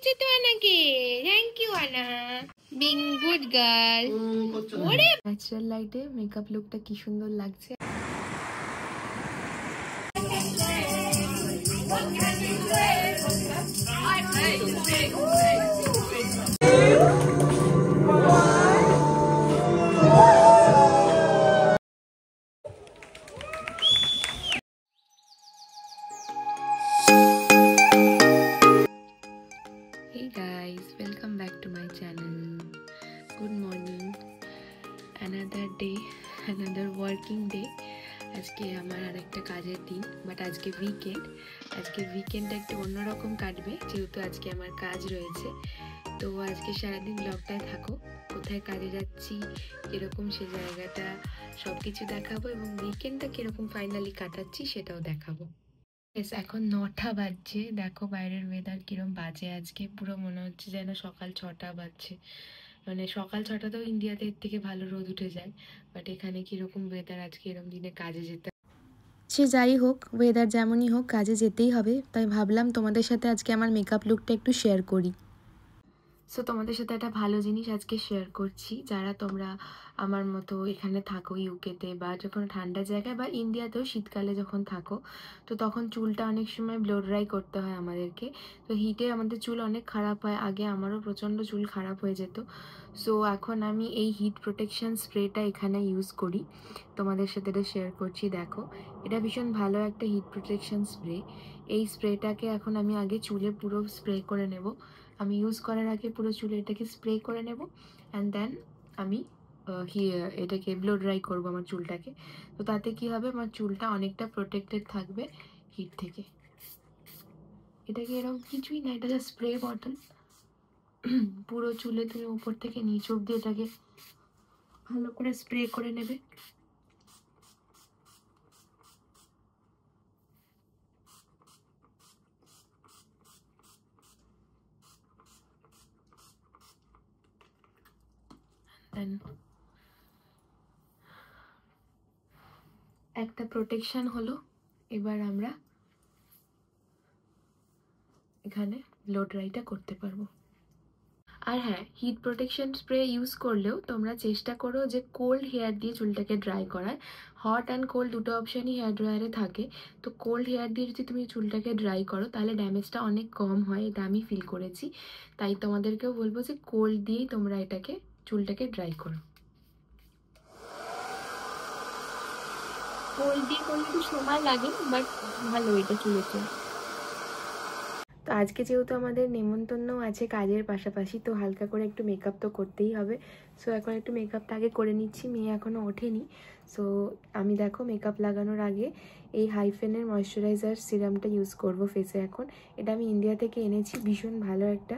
দিচ্ছে তো আনাকে। Thank you আনা, বিং গুড গার্ল। ওরে ন্যাচারাল লাইটে মেকআপ লুকটা কি সুন্দর লাগছে। Hey guys, welcome back to my channel. Good morning. Another day, another working day. আজকে আমার আরেকটা কাজের দিন, বাট আজকে উইকেন্ডটা একটু অন্যরকম কাটবে যেহেতু আজকে আমার কাজ রয়েছে। তো আজকে সারাদিন ব্লগটায় থাকো, কোথায় কাজে যাচ্ছি, কীরকম সে জায়গাটা সব কিছু দেখাবো এবং উইকেন্ডটা কীরকম ফাইনালি কাটাচ্ছি সেটাও দেখাবো। এখন 9টা বাজছে, দেখো বাইরের ওয়েদার কিরম বাজে আজকে, পুরো মনে হচ্ছে যেন সকাল 6টা বাজছে। মানে সকাল 6টাতেও ইন্ডিয়াতে এর থেকে ভালো রোদ উঠে যায়, বাট এখানে কিরকম ওয়েদার আজকে, এরকম দিনে কাজে যেতে। সে যাই হোক, ওয়েদার যেমনই হোক কাজে যেতেই হবে, তাই ভাবলাম তোমাদের সাথে আজকে আমার মেকআপ লুকটা একটু শেয়ার করি। সো তোমাদের সাথে একটা ভালো জিনিস আজকে শেয়ার করছি, যারা তোমরা আমার মতো এখানে থাকো ইউকেতে বা যখন ঠান্ডা জায়গায় বা ইন্ডিয়াতেও শীতকালে যখন থাকো, তো তখন চুলটা অনেক সময় ব্লো ড্রাই করতে হয় আমাদেরকে। তো হিটে আমাদের চুল অনেক খারাপ হয়, আগে আমারও প্রচণ্ড চুল খারাপ হয়ে যেত। সো এখন আমি এই হিট প্রোটেকশন স্প্রেটা এখানে ইউজ করি, তোমাদের সাথে এটা শেয়ার করছি। দেখো, এটা ভীষণ ভালো একটা হিট প্রোটেকশন স্প্রে। এই স্প্রেটাকে এখন আমি আগে চুলে পুরো স্প্রে করে নেব। আমি ইউজ করার আগে পুরো চুলে এটাকে স্প্রে করে নেব, অ্যান্ড দেন আমি এটাকে ব্লো ড্রাই করবো আমার চুলটাকে। তো তাতে কি হবে, আমার চুলটা অনেকটা প্রোটেক্টেড থাকবে হিট থেকে। এটাকে এরকম কিছুই না, এটা জাস্ট স্প্রে বটল। পুরো চুলে তুমি উপর থেকে নিচ অব্দি এটাকে ভালো করে স্প্রে করে নেবে। একটা প্রোটেকশন হলো, এবার আমরা এখানে ব্লো ড্রাইটা করতে পারবো। আর হ্যাঁ, হিট প্রোটেকশন স্প্রে ইউজ করলেও তোমরা চেষ্টা করো যে কোল্ড হেয়ার দিয়ে চুলটাকে ড্রাই করার। হট অ্যান্ড কোল্ড দুটো অপশানই হেয়ার ড্রায়ারে থাকে। তো কোল্ড হেয়ার দিয়ে যদি তুমি চুলটাকে ড্রাই করো তাহলে ড্যামেজটা অনেক কম হয়, এটা আমি ফিল করেছি। তাই তোমাদেরকেও বলবো যে কোল্ড দিয়েই তোমরা এটাকে চুলটাকে ড্রাই করো। কোল্ড দিয়ে করলে একটু সময় লাগে, বাট ভালো এটা চুলের জন্য। তো আজকে যেহেতু আমাদের নেমন্তন্নও আছে কাজের পাশাপাশি, তো হালকা করে একটু মেকআপ তো করতেই হবে। সো এখন একটু মেকআপটা আগে করে নিচ্ছি, মেয়ে এখনও ওঠেনি। সো আমি দেখো মেকআপ লাগানোর আগে এই হাইফেনের ময়শ্চারাইজার সিরামটা ইউজ করব ফেসে এখন। এটা আমি ইন্ডিয়া থেকে এনেছি, ভীষণ ভালো একটা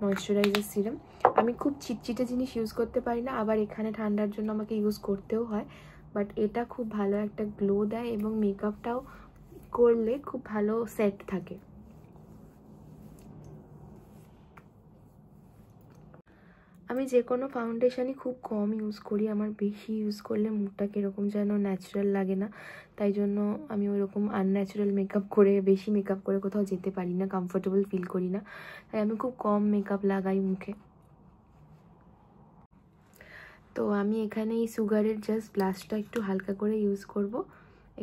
ময়শ্চারাইজার সিরাম। আমি খুব চিটচিটে জিনিস ইউজ করতে পারি না, আবার এখানে ঠান্ডার জন্য আমাকে ইউজ করতেও হয়, বাট এটা খুব ভালো একটা গ্লো দেয় এবং মেকআপটাও করলে খুব ভালো সেট থাকে। আমি যে কোনো ফাউন্ডেশনই খুব কম ইউজ করি, আমার বেশি ইউজ করলে মুখটা কীরকম যেন ন্যাচারাল লাগে না, তাই জন্য আমি ওইরকম আনন্যাচারাল মেকআপ করে, বেশি মেকআপ করে কোথাও যেতে পারি না, কমফোর্টেবল ফিল করি না, তাই আমি খুব কম মেকআপ লাগাই মুখে। তো আমি এখানে এই সুগারের জাস্ট ব্লাশটা একটু হালকা করে ইউজ করব।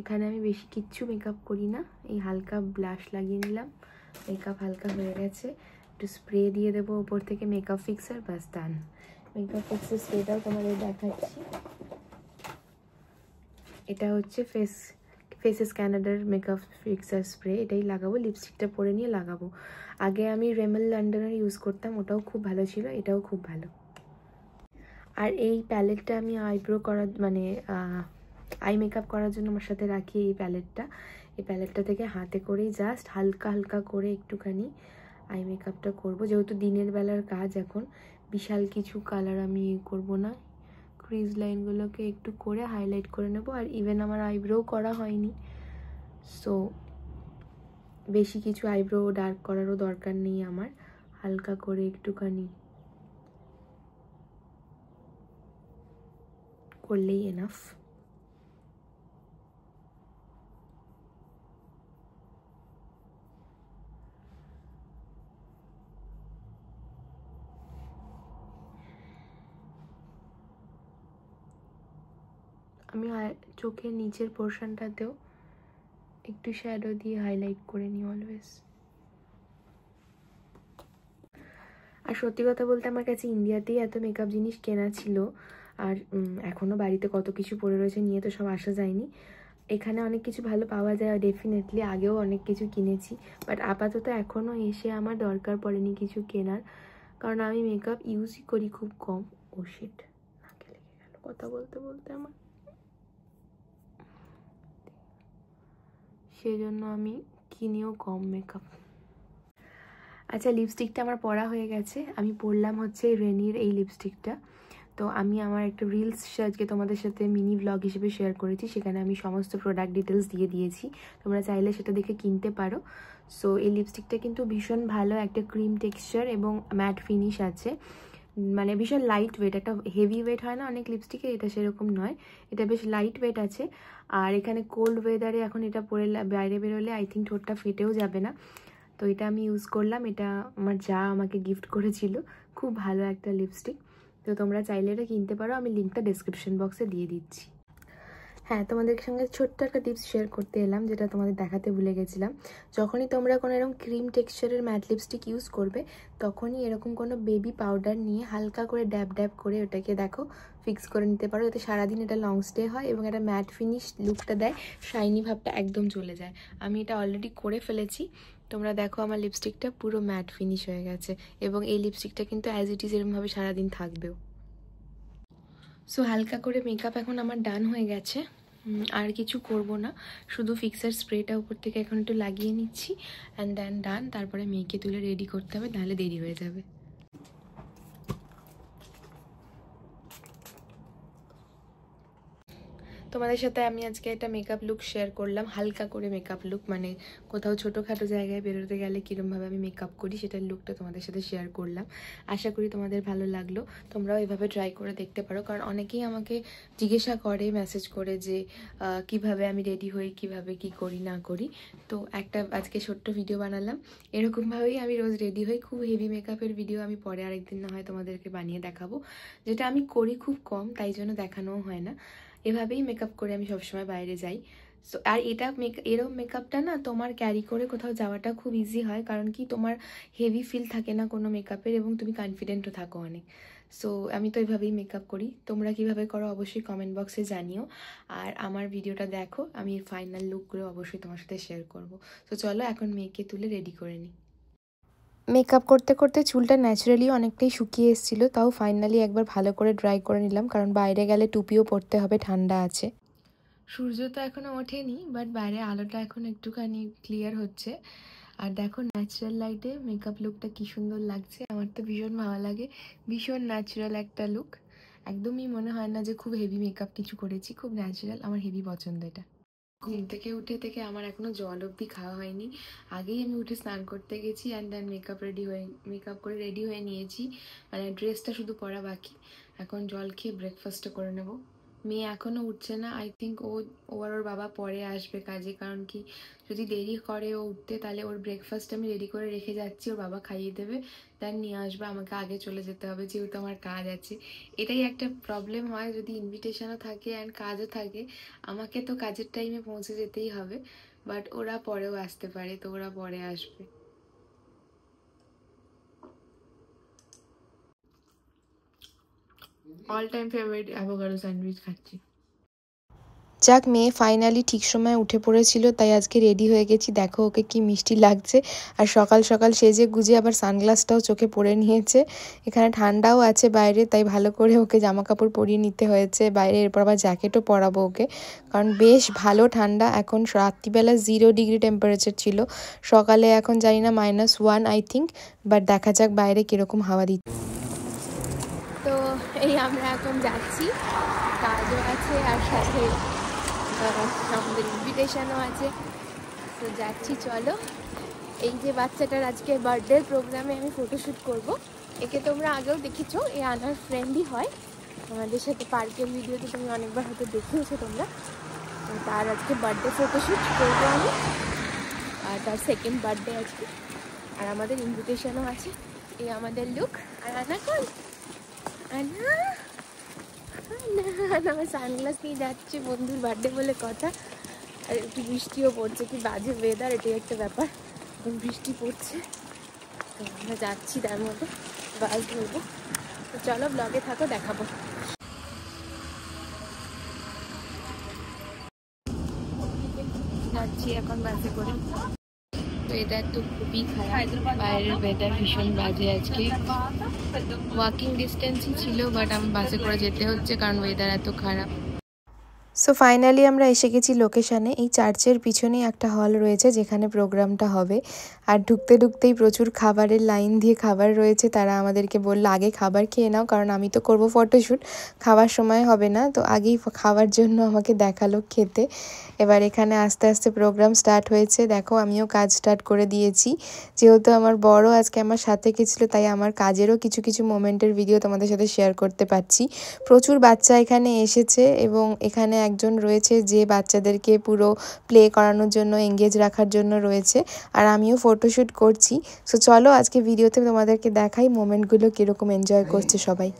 এখানে আমি বেশি কিচ্ছু মেকআপ করি না, এই হালকা ব্লাশ লাগিয়ে নিলাম, মেকআপ হালকা হয়ে গেছে, একটু স্প্রে দিয়ে দেবো উপর থেকে মেকআপ ফিক্সার, ব্যাস ডান। মেকআপ ফিক্সার স্প্রেটাও তোমাদের দেখাচ্ছি। এটা হচ্ছে ফেসেস ক্যানাডার মেকআপ ফিক্সার স্প্রে, এটাই লাগাবো, লিপস্টিকটা পরে নিয়ে লাগাবো। আগে আমি রেমেল লন্ডনের ইউজ করতাম, ওটাও খুব ভালো ছিল, এটাও খুব ভালো। আর এই প্যালেটটা আমি আইব্রো করার মানে আই মেকআপ করার জন্য আমার সাথে রাখি এই প্যালেটটা। এই প্যালেটটা থেকে হাতে করেই জাস্ট হালকা হালকা করে একটুখানি আই মেকআপটা করব, যেহেতু দিনের বেলার কাজ এখন, বিশাল কিছু কালার আমি করব না। ক্রিজ লাইনগুলোকে একটু করে হাইলাইট করে নেব, আর ইভেন আমার আইব্রোও করা হয়নি, সো বেশি কিছু আইব্রো ডার্ক করারও দরকার নেই আমার, হালকা করে একটুখানি করলেই এনাফ। আমি চোখের নিচের পোর্শনটাতেও একটু শ্যাডো দিয়ে হাইলাইট করে নিই অলওয়েজ। আর সত্যি কথা বলতে আমার কাছে ইন্ডিয়াতেই এত মেকআপ জিনিস কেনা ছিল, আর এখনও বাড়িতে কত কিছু পড়ে রয়েছে নিয়ে তো সব আসা যায়নি। এখানে অনেক কিছু ভালো পাওয়া যায় ডেফিনেটলি, আগেও অনেক কিছু কিনেছি, বাট আপাতত এখনও এসে আমার দরকার পড়েনি কিছু কেনার, কারণ আমি মেকআপ ইউজই করি খুব কম। ও শিট, নাকে লেগে গেল কথা বলতে বলতে আমার, সেজন্য আমি কিনিও কম মেকআপ। আচ্ছা, লিপস্টিকটা আমার পরা হয়ে গেছে। আমি পরলাম হচ্ছে রেনির এই লিপস্টিকটা। তো আমি আমার একটা রিলস আজকে তোমাদের সাথে মিনি ব্লগ হিসেবে শেয়ার করেছি, সেখানে আমি সমস্ত প্রোডাক্ট ডিটেলস দিয়ে দিয়েছি, তোমরা চাইলে সেটা দেখে কিনতে পারো। সো এই লিপস্টিকটা কিন্তু ভীষণ ভালো, একটা ক্রিম টেক্সচার এবং ম্যাট ফিনিশ আছে, মানে ভীষণ লাইট ওয়েট। একটা হেভি ওয়েট হয় না অনেক লিপস্টিকে, এটা সেরকম নয়, এটা বেশ লাইট ওয়েট আছে। আর এখানে কোল্ড ওয়েদারে এখন এটা পরে বাইরে বেরোলে আই থিঙ্ক ঠোঁটটা ফেটেও যাবে না। তো এটা আমি ইউজ করলাম, এটা আমার যা আমাকে গিফট করেছিল, খুব ভালো একটা লিপস্টিক। তো তোমরা চাইলে এটা কিনতে পারো, আমি লিঙ্কটা ডেসক্রিপশন বক্সে দিয়ে দিচ্ছি। হ্যাঁ, তোমাদের সঙ্গে ছোট্ট একটা টিপস শেয়ার করতে এলাম, যেটা তোমাদের দেখাতে ভুলে গেছিলাম। যখনই তোমরা কোনো এরকম ক্রিম টেক্সচারের ম্যাট লিপস্টিক ইউজ করবে, তখনই এরকম কোনো বেবি পাউডার নিয়ে হালকা করে ড্যাব ড্যাব করে ওটাকে দেখো ফিক্স করে নিতে পারো, যাতে সারাদিন এটা লং স্টে হয় এবং একটা ম্যাট ফিনিশ লুকটা দেয়, শাইনি ভাবটা একদম চলে যায়। আমি এটা অলরেডি করে ফেলেছি, তোমরা দেখো আমার লিপস্টিকটা পুরো ম্যাট ফিনিশ হয়ে গেছে, এবং এই লিপস্টিকটা কিন্তু অ্যাজ ইট ইজ এরকমভাবে সারাদিন থাকবেও। সো হালকা করে মেকআপ এখন আমার ডান হয়ে গেছে, আর কিছু করব না, শুধু ফিক্সার স্প্রেটা উপর থেকে এখন একটু লাগিয়ে নিচ্ছি, অ্যান্ড দেন ডান। তারপরে মেয়েকে তুলে রেডি করতে হবে, নাহলে দেরি হয়ে যাবে। তোমাদের সাথে আমি আজকে একটা মেকআপ লুক শেয়ার করলাম, হালকা করে মেকআপ লুক, মানে কোথাও ছোটোখাটো জায়গায় বেরোতে গেলে কীরমভাবে আমি মেকআপ করি সেটার লুকটা তোমাদের সাথে শেয়ার করলাম। আশা করি তোমাদের ভালো লাগলো, তোমরাও এভাবে ট্রাই করে দেখতে পারো, কারণ অনেকেই আমাকে জিজ্ঞাসা করে মেসেজ করে যে কিভাবে আমি রেডি হই, কিভাবে কি করি না করি। তো একটা আজকে ছোট্ট ভিডিও বানালাম, এরকমভাবেই আমি রোজ রেডি হই। খুব হেভি মেকআপের ভিডিও আমি পরে আরেকদিন না হয় তোমাদেরকে বানিয়ে দেখাবো, যেটা আমি করি খুব কম, তাই জন্য দেখানোও হয় না। এভাবেই মেকআপ করে আমি সবসময় বাইরে যাই। সো আর এরকম মেকআপটা না তোমার ক্যারি করে কোথাও যাওয়াটা খুব ইজি হয়, কারণ কি তোমার হেভি ফিল থাকে না কোনো মেকআপের, এবং তুমি কনফিডেন্টও থাকো অনেক। সো আমি তো এইভাবেই মেকআপ করি, তোমরা কিভাবে করো অবশ্যই কমেন্ট বক্সে জানিও। আর আমার ভিডিওটা দেখো, আমি ফাইনাল লুকগুলো অবশ্যই তোমার সাথে শেয়ার করব। তো চলো এখন মেয়েকে তুলে রেডি করে নিই। মেকআপ করতে করতে চুলটা ন্যাচারালি অনেকটাই শুকিয়ে এসেছিলো, তাও ফাইনালি একবার ভালো করে ড্রাই করে নিলাম, কারণ বাইরে গেলে টুপিও পরতে হবে, ঠান্ডা আছে। সূর্য তো এখনও ওঠেনি, বাট বাইরে আলোটা এখন একটুখানি ক্লিয়ার হচ্ছে। আর দেখো ন্যাচারাল লাইটে মেকআপ লুকটা কি সুন্দর লাগছে, আমার তো ভীষণ ভালো লাগে, ভীষণ ন্যাচারাল একটা লুক। একদমই মনে হয় না যে খুব হেভি মেকআপ কিছু করেছি, খুব ন্যাচারাল, আমার হেভি পছন্দ এটা। ঘুম থেকে উঠে আমার এখনও জল অবধি খাওয়া হয়নি, আগেই আমি উঠে স্নান করতে গেছি, অ্যান্ড দেন মেকআপ করে রেডি হয়ে নিয়েছি, মানে ড্রেসটা শুধু পরা বাকি। এখন জল খেয়ে ব্রেকফাস্টটা করে নেব। মেয়ে এখনও উঠছে না, আই থিঙ্ক ও আর ওর বাবা পরে আসবে কাজে, কারণ কি যদি দেরি করে ও উঠতে, তাহলে ওর ব্রেকফাস্ট আমি রেডি করে রেখে যাচ্ছি, ওর বাবা খাইয়ে দেবে, দেন নিয়ে আসবে, আমাকে আগে চলে যেতে হবে যেহেতু আমার কাজ আছে। এটাই একটা প্রবলেম হয়, যদি ইনভিটেশনও থাকে অ্যান্ড কাজও থাকে, আমাকে তো কাজের টাইমে পৌঁছে যেতেই হবে, বাট ওরা পরেও আসতে পারে, তো ওরা পরে আসবে। All time favourite avocado sandwich খাচ্ছি। যাক, মেয়ে ফাইনালি ঠিক সময় উঠে পড়েছিল, তাই আজকে রেডি হয়ে গেছি। দেখো ওকে কি মিষ্টি লাগছে, আর সকাল সকাল সেজে গুজে আবার সানগ্লাসটাও চোখে পরে নিয়েছে। এখানে ঠান্ডাও আছে বাইরে, তাই ভালো করে ওকে জামা কাপড় পরিয়ে নিতে হয়েছে বাইরে, এরপর আবার জ্যাকেটও পরাবো ওকে, কারণ বেশ ভালো ঠান্ডা। এখন রাত্রিবেলা 0 ডিগ্রি টেম্পারেচার ছিল, সকালে এখন জানি না -1 আই থিঙ্ক, বাট দেখা যাক বাইরে কীরকম হাওয়া দিচ্ছে। তো এই আমরা এখন যাচ্ছি, কাজও আছে আর সাথে আমাদের ইনভিটেশনও আছে, তো যাচ্ছি। চলো, এই যে বাচ্চাটার আজকে বার্থডে প্রোগ্রামে আমি ফটোশ্যুট করব। একে তোমরা আগেও দেখেছো, এ আনার ফ্রেন্ডই হয়, আমাদের সাথে পার্কের ভিডিওতে তুমি অনেকবার হয়তো দেখিয়েছো তোমরা। তার আজকে বার্থডে ফটোশ্যুট করবো আমি, আর তার সেকেন্ড বার্থডে আজকে, আর আমাদের ইনভিটেশনও আছে। এই আমাদের লুক। আর আনা কল, আনা না আমার সানগ্লাস নিয়ে যাচ্ছি, বন্ধুর বার্থডে বলে কথা। আর একটু বৃষ্টিও পড়ছে, কি বাজে ওয়েদার, এটাই একটা ব্যাপার। এখন বৃষ্টি পড়ছে, তো আমরা যাচ্ছি তার মধ্যে বাস ধরবো। তো চলো ব্লগে থাকো, দেখাবো। যাচ্ছি এখন বাসে করে। ওয়েদার তো খুবই খারাপ, বাইরের ওয়েদার ভীষণ বাজে আজকে। ওয়াকিং ডিস্টেন্সই ছিল, বাট আমার বাসে করে যেতে হচ্ছে কারণ ওয়েদার এত খারাপ। সো ফাইনালি আমরা এসে গেছি লোকেশানে। এই চার্চের পিছনেই একটা হল রয়েছে যেখানে প্রোগ্রামটা হবে। আর ঢুকতে ঢুকতেই প্রচুর খাবারের লাইন দিয়ে খাবার রয়েছে। তারা আমাদেরকে বললো আগে খাবার খেয়ে নাও, কারণ আমি তো করবো ফটোশ্যুট, খাওয়ার সময় হবে না। তো আগেই খাওয়ার জন্য আমাকে দেখালো খেতে। এবার এখানে আস্তে আস্তে প্রোগ্রাম স্টার্ট হয়েছে। দেখো আমিও কাজ স্টার্ট করে দিয়েছি। যেহেতু আমার বড় আজকে আমার সাথে গেছিলো, তাই আমার কাজেরও কিছু কিছু মোমেন্টের ভিডিও তোমাদের সাথে শেয়ার করতে পারছি। প্রচুর বাচ্চা এখানে এসেছে এবং এখানে একজন রয়েছে যে বাচ্চাদেরকে পুরো প্লে করানোর জন্য, এঙ্গেজ রাখার জন্য রয়েছে। আর আমিও ফটোশ্যুট করছি। সো চলো আজকে ভিডিওতে তোমাদেরকে দেখাই মোমেন্টগুলো কীরকম এনজয় করছে সবাই।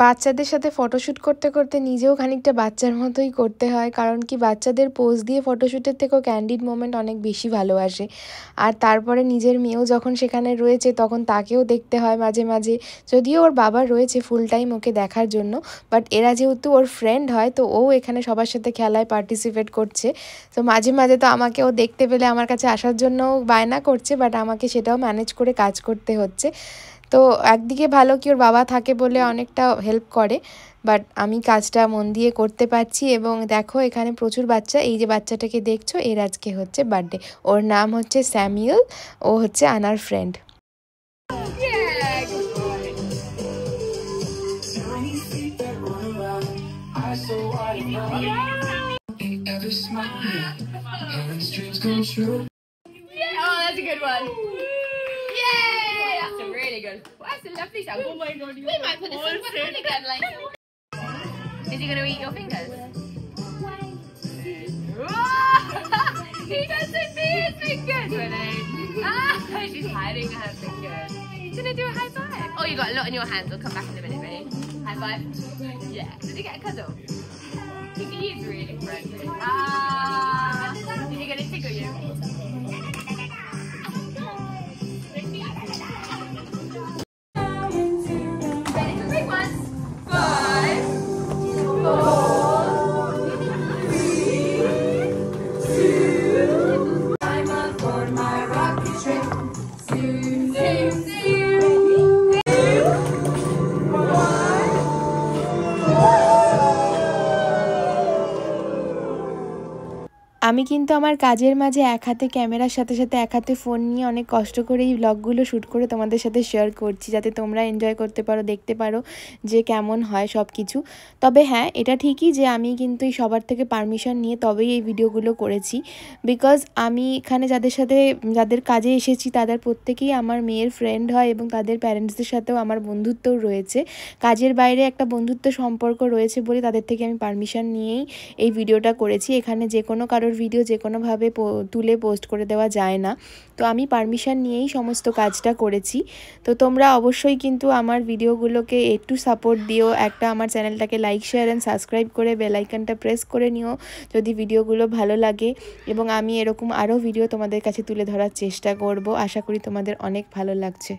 বাচ্চাদের সাথে ফটোশ্যুট করতে করতে নিজেও খানিকটা বাচ্চার মতোই করতে হয়, কারণ কি বাচ্চাদের পোজ দিয়ে ফটোশ্যুটের থেকেও ক্যান্ডিড মোমেন্ট অনেক বেশি ভালোবাসে। আর তারপরে নিজের মেয়েও যখন সেখানে রয়েছে তখন তাকেও দেখতে হয় মাঝে মাঝে। যদিও ওর বাবা রয়েছে ফুল টাইম ওকে দেখার জন্য, বাট এরা যেহেতু ওর ফ্রেন্ড হয়, তো ও এখানে সবার সাথে খেলায় পার্টিসিপেট করছে। তো মাঝে মাঝে তো আমাকে ও দেখতে পেলে আমার কাছে আসার জন্য বায়না করছে, বাট আমাকে সেটাও ম্যানেজ করে কাজ করতে হচ্ছে। তো একদিকে ভালো কি ওর বাবা থাকে বলে অনেকটা হেল্প করে, বাট আমি কাজটা মন দিয়ে করতে পারছি। এবং দেখো এখানে প্রচুর বাচ্চা, এই যে বাচ্চাটাকে দেখছো এর আজকে হচ্ছে বার্থডে। ওর নাম হচ্ছে স্যামুয়েল, ও হচ্ছে আনার friend. Good. Well, that's a lovely sound. Oh my god. We might put this on again, like. Is he going to eat your fingers? He doesn't see his fingers, really. She's hiding her fingers. He's going to do a high five. Oh, you got a lot in your hands. We'll come back in a minute, ready? High five. Yeah. Did he get a cuddle? He is really friendly. Is he going to tickle you? আমি কিন্তু আমার কাজের মাঝে এক হাতে ক্যামেরার সাথে সাথে এক হাতে ফোন নিয়ে অনেক কষ্ট করে এই ব্লগগুলো শ্যুট করে তোমাদের সাথে শেয়ার করছি, যাতে তোমরা এনজয় করতে পারো, দেখতে পারো যে কেমন হয় সব কিছু। তবে হ্যাঁ, এটা ঠিকই যে আমি কিন্তু এই সবার থেকে পারমিশন নিয়ে তবেই এই ভিডিওগুলো করেছি। বিকজ আমি এখানে যাদের কাজে এসেছি তাদের প্রত্যেকেই আমার মেয়ের ফ্রেন্ড হয় এবং তাদের প্যারেন্টসদের সাথেও আমার বন্ধুত্বও রয়েছে। কাজের বাইরে একটা বন্ধুত্ব সম্পর্ক রয়েছে বলে তাদের থেকে আমি পারমিশন নিয়েই এই ভিডিওটা করেছি। এখানে যে কোনো কারোর ভিডিও যে কোনোভাবে তুলে পোস্ট করে দেওয়া যায় না, তো আমি পারমিশন নিয়েই সমস্ত কাজটা করেছি। তো তোমরা অবশ্যই কিন্তু আমার ভিডিওগুলোকে একটু সাপোর্ট দিও, একটা আমার চ্যানেলটাকে লাইক শেয়ার অ্যান্ড সাবস্ক্রাইব করে বেল আইকনটা প্রেস করে নিও যদি ভিডিওগুলো ভালো লাগে। এবং আমি এরকম আরও ভিডিও তোমাদের কাছে তুলে ধরার চেষ্টা করব। আশা করি তোমাদের অনেক ভালো লাগছে।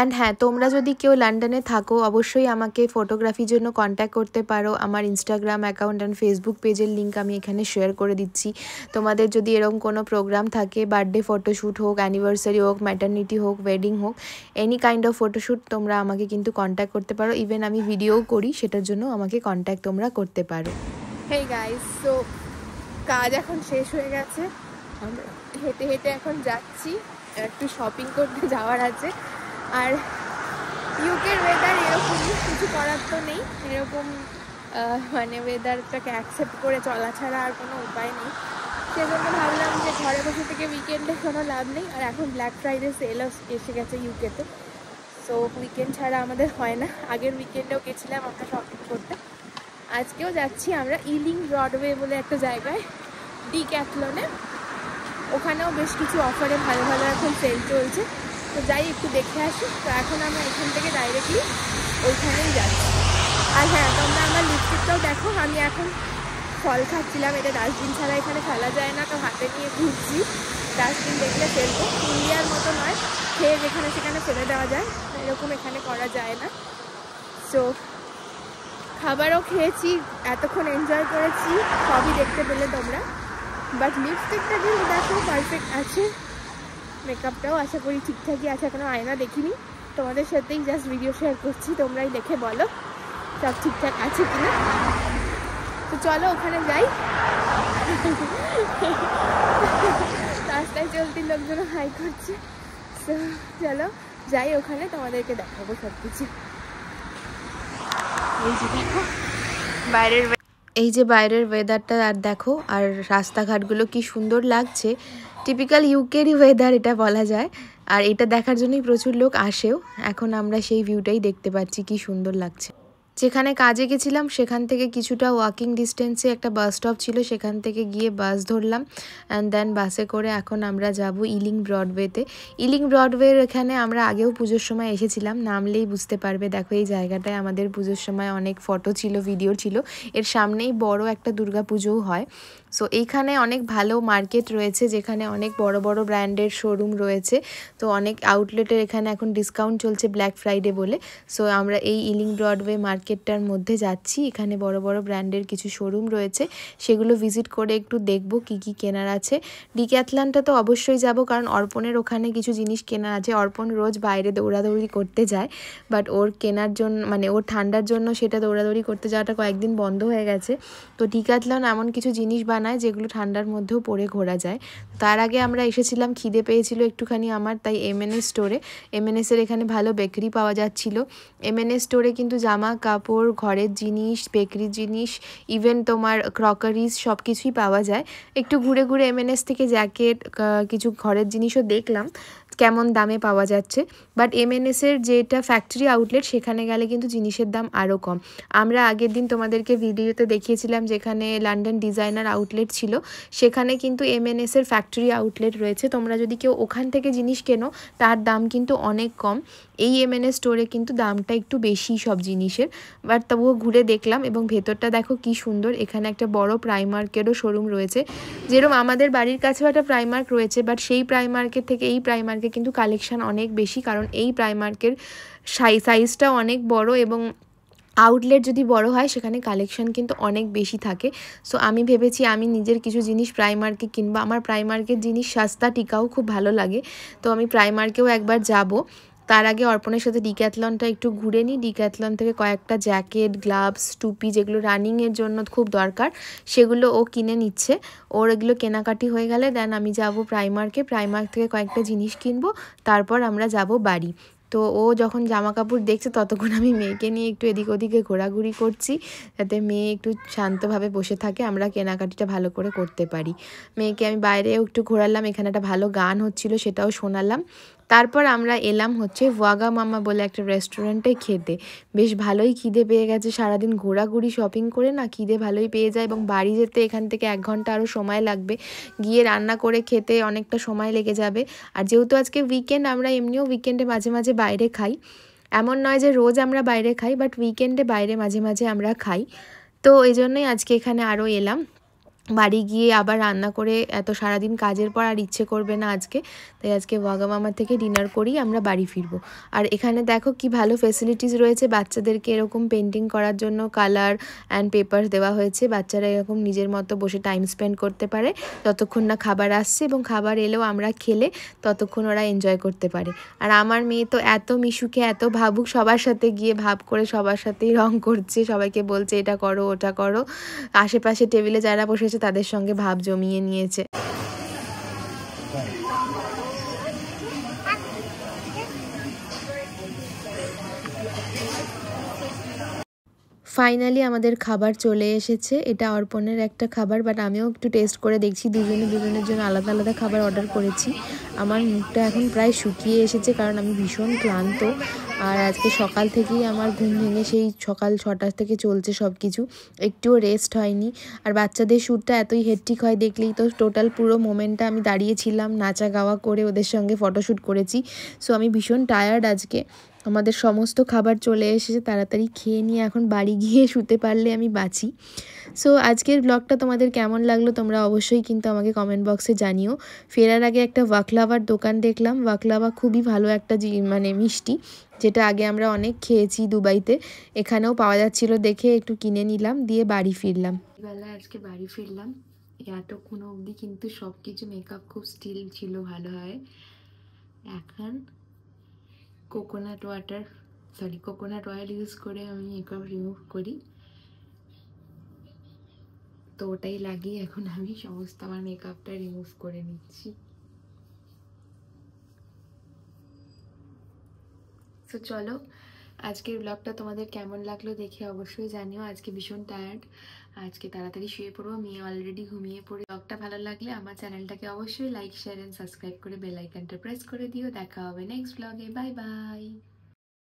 অ্যান্ড হ্যাঁ, তোমরা যদি কেউ লন্ডনে থাকো অবশ্যই আমাকে ফটোগ্রাফির জন্য কন্ট্যাক্ট করতে পারো। আমার ইনস্টাগ্রাম অ্যাকাউন্ট অ্যান্ড ফেসবুক পেজের লিঙ্ক আমি এখানে শেয়ার করে দিচ্ছি। তোমাদের যদি এরকম কোনো প্রোগ্রাম থাকে, বার্থডে ফটোশ্যুট হোক, অ্যানিভার্সারি হোক, ম্যাটারনিটি হোক, ওয়েডিং হোক, এনি কাইন্ড অফ ফটোশ্যুট তোমরা আমাকে কিন্তু কন্ট্যাক্ট করতে পারো। ইভেন আমি ভিডিও করি, সেটার জন্য আমাকে কন্ট্যাক্ট তোমরা করতে পারো। হেই গাইস, তো কাজ এখন শেষ হয়ে গেছে, আমরা হেঁটে হেঁটে এখন যাচ্ছি, একটু শপিং করতে যাওয়ার আছে। আর ইউকের ওয়েদার এরকমই, কিছু করার তো নেই, এরকম মানে ওয়েদারটাকে অ্যাকসেপ্ট করে চলা ছাড়া আর কোনো উপায় নেই। সেজন্য ভাবলাম যে ঘরে বসে থেকে উইকেন্ডে কোনো লাভ নেই। আর এখন ব্ল্যাক ফ্রাইডে সেলও এসে গেছে ইউকেতে, সো উইকেন্ড ছাড়া আমাদের হয় না। আগের উইকেন্ডেও গেছিলাম আমরা শপিং করতে, আজকেও যাচ্ছি আমরা ইলিং ব্রডওয়ে বলে একটা জায়গায়, ডিক্যাথলনে। ওখানেও বেশ কিছু অফারে ভালো ভালো এখন সেল চলছে, তো যাই একটু দেখে আসি। তো এখন আমরা এখান থেকে ডাইরেক্টলি ওইখানেই যাচ্ছি। আর হ্যাঁ, তোমরা আমার লিপস্টিকটাও দেখো, আমি এখন ফল খাচ্ছিলাম, এটা ডাস্টবিন ছাড়া এখানে ফেলা যায় না, তো হাতে নিয়ে ঘুরছি। ডাস্টবিন দেখলে ফেলবো, ইন্ডিয়ার মতো নয় খেয়ে যেখানে সেখানে ফেলে দেওয়া যায়, এরকম এখানে করা যায় না। সো খাবারও খেয়েছি, এতক্ষণ এনজয় করেছি, সবই দেখতে পেলে তোমরা। বাট লিপস্টিকটা কিন্তু দেখো পারফেক্ট আছে, মেকআপটাও আশা করি ঠিকঠাকই আছে, এখনো আয়না দেখিনি। তোমাদের সাথেই জাস্ট ভিডিও শেয়ার করছি, তোমরাই দেখে বলো সব ঠিকঠাক আছে কিনা। তো চলো ওখানে যাই। রাস্তায় চলতি লোকজন হাই করছে, তো চলো যাই ওখানে, তোমাদেরকে দেখাবো সব কিছু। এই যে দেখো বাইরের ওয়েদারটা, আর দেখো আর রাস্তাঘাটগুলো কি সুন্দর লাগছে। টিপিক্যাল ইউকেরই ওয়েদার এটা বলা যায়, আর এটা দেখার জন্যই প্রচুর লোক আসেও। এখন আমরা সেই ভিউটাই দেখতে পাচ্ছি, কি সুন্দর লাগছে। যেখানে কাজে গেছিলাম সেখান থেকে কিছুটা ওয়াকিং ডিস্টেন্সে একটা বাস স্টপ ছিল, সেখান থেকে গিয়ে বাস ধরলাম, অ্যান্ড দেন বাসে করে এখন আমরা যাব ইলিং ব্রডওয়েতে। ইলিং ব্রডওয়ের এখানে আমরা আগেও পুজোর সময় এসেছিলাম, নামলেই বুঝতে পারবে। দেখো এই জায়গাটায় আমাদের পুজোর সময় অনেক ফটো ছিল, ভিডিও ছিল। এর সামনেই বড় একটা দুর্গা পুজোও হয়। সো এইখানে অনেক ভালো মার্কেট রয়েছে, যেখানে অনেক বড় বড় ব্র্যান্ডের শোরুম রয়েছে। তো অনেক আউটলেটের এখানে এখন ডিসকাউন্ট চলছে ব্ল্যাক ফ্রাইডে বলে। সো আমরা এই ইলিং ব্রডওয়ে মার্কেটটার মধ্যে যাচ্ছি, এখানে বড় বড় ব্র্যান্ডের কিছু শোরুম রয়েছে, সেগুলো ভিজিট করে একটু দেখবো কি কি কেনার আছে। ডিক্যাথলনটা তো অবশ্যই যাব, কারণ অর্পণের ওখানে কিছু জিনিস কেনার আছে। অর্পণ রোজ বাইরে দৌড়াদৌড়ি করতে যায়, বাট ওর কেনার জন্য মানে ওর ঠান্ডার জন্য সেটা দৌড়াদৌড়ি করতে যাওয়াটা কয়েকদিন বন্ধ হয়ে গেছে। তো ডিক্যাথলন এমন কিছু জিনিস বানায় যেগুলো ঠান্ডার মধ্যেও পরে ঘোরা যায়। তার আগে আমরা এসেছিলাম, খিদে পেয়েছিল একটুখানি আমার, তাই এমএনএস স্টোরে। এমএনএসের এখানে ভালো বেকারি পাওয়া যাচ্ছিল। এমএনএস স্টোরে কিন্তু জামা কাপড়, ঘরের জিনিস, বেকারি জিনিস, ইভেন তোমার ক্রকারিজ সব কিছুই পাওয়া যায়। একটু ঘুরে ঘুরে এমএনএস থেকে জ্যাকেট, কিছু ঘরের জিনিসও দেখলাম কেমন দামে পাওয়া যাচ্ছে। বাট এমএনএসের যেটা ফ্যাক্টরি আউটলেট, সেখানে গেলে কিন্তু জিনিসের দাম আরও কম। আমরা আগের দিন তোমাদেরকে ভিডিওতে দেখিয়েছিলাম যেখানে লন্ডন ডিজাইনার আউটলেট ছিল, সেখানে কিন্তু এমএনএসের ফ্যাক্টরি আউটলেট রয়েছে। তোমরা যদি কেউ ওখান থেকে জিনিস কেনো, তার দাম কিন্তু অনেক কম। এই এমএনএস স্টোরে কিন্তু দামটা একটু বেশি সব জিনিসের, বাট তবুও ঘুরে দেখলাম। এবং ভেতরটা দেখো কি সুন্দর, এখানে একটা বড় প্রাইমার্কেরও শোরুম রয়েছে। যেরকম আমাদের বাড়ির কাছেও একটা প্রাইমার্ক রয়েছে, বাট সেই প্রাইমার্কের থেকে এই প্রাইমার্কে কিন্তু কালেকশন অনেক বেশি, কারণ এই প্রাইমার্কের সাইজটা অনেক বড়, এবং আউটলেট যদি বড় হয় সেখানে কালেকশন কিন্তু অনেক বেশি থাকে। সো আমি ভেবেছি আমি নিজের কিছু জিনিস প্রাইমার্কে কিনবো। আমার প্রাইমার্কের জিনিস সস্তা টিকাও খুব ভালো লাগে, তো আমি প্রাইমার্কেও একবার যাব। তার আগে অর্পণের সাথে ডিক্যাথলনটা একটু ঘুরে নিই। ডিক্যাথলন থেকে কয়েকটা জ্যাকেট, গ্লাভস, টুপি, যেগুলো রানিংয়ের জন্য খুব দরকার, সেগুলো ও কিনে নিচ্ছে। ওর এগুলো কেনাকাটি হয়ে গেলে দেন আমি যাব প্রাইমার্কে। প্রাইমার্ক থেকে কয়েকটা জিনিস কিনবো, তারপর আমরা যাব বাড়ি। তো ও যখন জামা কাপড় দেখছে, ততক্ষণ আমি মেয়েকে নিয়ে একটু এদিক ওদিকে ঘোরাঘুরি করছি, যাতে মেয়ে একটু শান্তভাবে বসে থাকে, আমরা কেনাকাটিটা ভালো করে করতে পারি। মেয়েকে আমি বাইরেও একটু ঘোরালাম, এখানে একটা ভালো গান হচ্ছিল, সেটাও শোনালাম। তারপর আমরা এলাম হচ্ছে ওয়াগামামা বলে একটা রেস্টুরেন্টে খেতে। বেশ ভালোই খিদে পেয়ে গেছে, সারাদিন ঘোরাঘুরি শপিং করে না খিদে ভালোই পেয়ে যায়, এবং বাড়ি যেতে এখান থেকে 1 ঘন্টা আরও সময় লাগবে, গিয়ে রান্না করে খেতে অনেকটা সময় লেগে যাবে। আর যেহেতু আজকে উইকেন্ড, আমরা এমনিও উইকেন্ডে মাঝে মাঝে বাইরে খাই, এমন নয় যে রোজ আমরা বাইরে খাই, বাট উইকেন্ডে বাইরে মাঝে মাঝে আমরা খাই। তো এই জন্যই আজকে এখানে আরও এলাম। বাড়ি গিয়ে আবার রান্না করে এত সারাদিন কাজের পর আর ইচ্ছে করবে না আজকে, তাই আজকে ওয়াগামামা থেকে ডিনার করেই আমরা বাড়ি ফিরবো। আর এখানে দেখো কি ভালো ফেসিলিটিস রয়েছে, বাচ্চাদেরকে এরকম পেন্টিং করার জন্য কালার অ্যান্ড পেপার দেওয়া হয়েছে, বাচ্চারা এরকম নিজের মতো বসে টাইম স্পেন্ড করতে পারে যতক্ষণ না খাবার আসছে, এবং খাবার এলেও আমরা খেলে ততক্ষণ ওরা এনজয় করতে পারে। আর আমার মেয়ে তো এত মিশুকে, এত ভাবুক, সবার সাথে গিয়ে ভাব করে সবার সাথেই রং করছে, সবাইকে বলছে এটা করো ওটা করো, আশেপাশে টেবিলে যারা বসেছে তাদের সঙ্গে ভাব জমিয়ে নিয়েছে। ফাইনালি আমাদের খাবার চলে এসেছে। এটা অর্পণের একটা খাবার, বাট আমিও একটু টেস্ট করে দেখছি। দুজনের জন্য আলাদা আলাদা খাবার অর্ডার করেছি। আমার মুখটা এখন প্রায় শুকিয়ে এসেছে, কারণ আমি ভীষণ ক্লান্ত। আর আজকে সকাল থেকেই আমার ঘুম ভেঙে সেই সকাল 6টা থেকে চলছে সব কিছু, একটুও রেস্ট হয়নি। আর বাচ্চাদের শ্যুটটা এতই হেট্রিক হয় দেখলেই তো, টোটাল পুরো মোমেন্টটা আমি দাঁড়িয়েছিলাম, নাচা গাওয়া করে ওদের সঙ্গে ফটোশ্যুট করেছি। সো আমি ভীষণ টায়ার্ড আজকে। আমাদের সমস্ত খাবার চলে এসেছে, তাড়াতাড়ি খেয়ে নিয়ে এখন বাড়ি গিয়ে শুতে পারলে আমি বাঁচি। সো আজকের ব্লগটা তোমাদের কেমন লাগলো তোমরা অবশ্যই কিন্তু আমাকে কমেন্ট বক্সে জানিও। ফেরার আগে একটা বাকলাভার দোকান দেখলাম। বাকলাভা খুবই ভালো একটা মানে মিষ্টি, যেটা আগে আমরা অনেক খেয়েছি দুবাইতে, এখানেও পাওয়া যাচ্ছিল দেখে একটু কিনে নিলাম, দিয়ে বাড়ি ফিরলাম। বেলা আজকে বাড়ি ফিরলাম, এতক্ষণ অবধি কিন্তু সব কিছু মেকআপ খুব স্টিল ছিল, ভালো হয়। এখন কোকোনাট অয়েল ইউজ করে আমি মেকআপ রিমুভ করি, তো ওটাই লাগিয়ে এখন আমি সমস্ত আমার মেকআপটা রিমুভ করে নিচ্ছি। তো চলো, আজকের ব্লগটা তোমাদের কেমন লাগলো দেখে অবশ্যই জানিও। আজকে ভীষণ টায়ার্ড, আজকে তাড়াতাড়ি শুয়ে পড়বো, মেয়ে অলরেডি ঘুমিয়ে পড়ে। ব্লগটা ভালো লাগলে আমার চ্যানেলটাকে অবশ্যই লাইক শেয়ার অ্যান্ড সাবস্ক্রাইব করে বেল আইকনটা প্রেস করে দিও। দেখা হবে নেক্সট ব্লগে, বাই বাই।